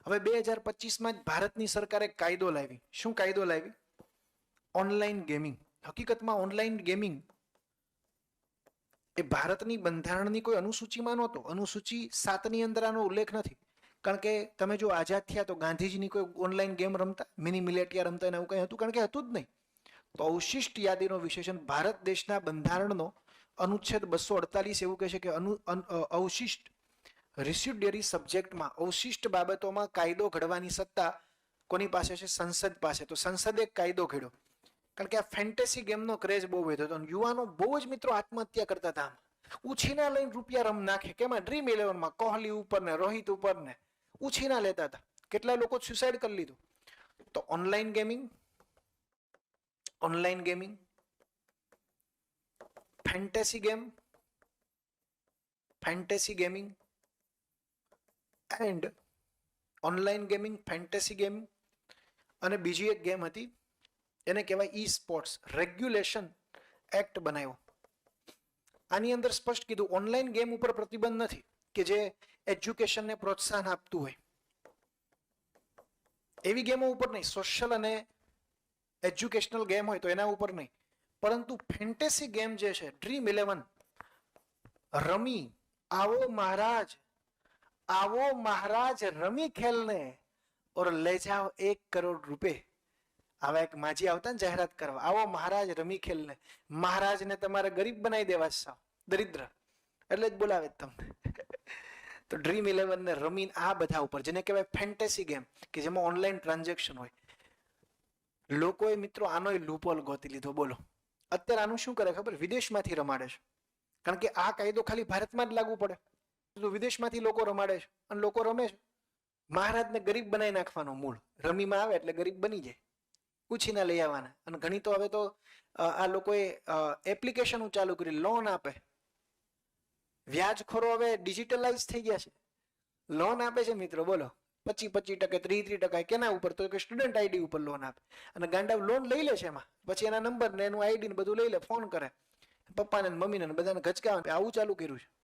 હવે 2025માં જ ભારતની સરકારે કાયદો લાવી. શું કાયદો લાવી? Online gaming. હકીકતમાં ઓનલાઈન ગેમિંગ એ ભારતની બંધારણની કોઈ અનુસૂચિમાં નહોતો. અનુસૂચિ 7ની અંદર આનો ઉલ્લેખ નથી. કારણ કે તમે જો આઝાદ થયા તો ગાંધીજીની કોઈ ઓનલાઈન ગેમ રમતા, મિની મિલેટિયા રમતા, એને એવું કંઈ હતું? કારણ કે હતું જ નહીં. તો અવશિષ્ટ યાદીનો વિશેષણ ભારત દેશના બંધારણનો અનુચ્છેદ 248 એવું કહે છે કે અવશિષ્ટ રિસ્યુડરી સબ્જેક્ટમાં અવશિષ્ટ બાબતોમાં કાયદો ઘડવાની સત્તા કોની પાસે છે? સંસદ પાસે. તો સંસદે કાયદો ઘડ્યો. કારણ કે આ ફેન્ટેસી ગેમનો ક્રેઝ બહુ વધ્યો હતો. યુવાનો બહુ જ મિત્રો આત્મહત્યા કરતા હતા. ઉછીના લઈને રૂપિયા રમ નાખે. કેમાં? ડ્રીમ 11માં કોહલી ઉપર ને રોહિત ઉપર ને ઉછીના લેતા હતા. કેટલા લોકો સુસાઇડ કરી લીધું. તો online gaming fantasy gaming and online gaming, fantasy gaming અને બીજી એક ગેમ હતી એને કહેવાય ઈ સ્પોર્ટ્સ. રેગ્યુલેશન એક્ટ બનાવ્યો. આની અંદર સ્પષ્ટ કીધું ઓનલાઈન ગેમ ઉપર પ્રતિબંધ નથી કે જે એજ્યુકેશનને પ્રોત્સાહન આપતું હોય એવી ગેમો ઉપર નહીં. સોશિયલ અને એજ્યુકેશનલ ગેમ હોય તો એના ઉપર નહીં. પરંતુ ફેન્ટેસી ગેમ જે છે, ડ્રીમ 11 રમી આવો મહારાજ રમી ખેલને ઓર લે જાઓ 1 કરોડ રૂપે. આવા એક માજી આવતા ને જાહેરાત કરવા, આવો મહારાજ રમી ખેલને. મહારાજને તમારે ગરીબ બનાવી દેવા છે, દરિદ્ર એટલે જ બોલાવે તમને. તો ડ્રીમ 11 ને રમી આ બધા ઉપર જેને કહેવાય ફેન્ટેસી ગેમ કે જેમાં ઓનલાઈન ટ્રાન્ઝેક્શન હોય. લોકોએ મિત્રો આનો લૂપહોલ ગોતી લીધો. બોલો અત્યારે આનું શું કરે ખબર? વિદેશમાંથી રમાડે છે. કારણ કે આ કાયદો ખાલી ભારતમાં જ લાગુ પડે તો વિદેશમાંથી લોકો રમાડે છે અને લોકો રમે છે. મહારાજને ગરીબ બનાવી નાખવાનો મૂળ. રમીમાં આવે એટલે ગરીબ બની જાય, ઉછીના લઈ આવવાના. અને ઘણી તો હવે તો આ લોકોએ એપ્લિકેશન ચાલુ કરી, લોન આપે. વ્યાજખોરો હવે ડિજિટલાઇઝ થઈ ગયા છે. લોન આપે છે મિત્રો. બોલો 25% 30% કેના ઉપર? તો કે સ્ટુડન્ટ આઈડી ઉપર લોન આપે. અને ગાંડા લોન લઈ લે છે એમાં, પછી એના નંબર ને એનું આઈડી ને બધું લઈ લે, ફોન કરે પપ્પાને મમ્મીને બધાને ગચકાવે. આવું ચાલુ કર્યું છે.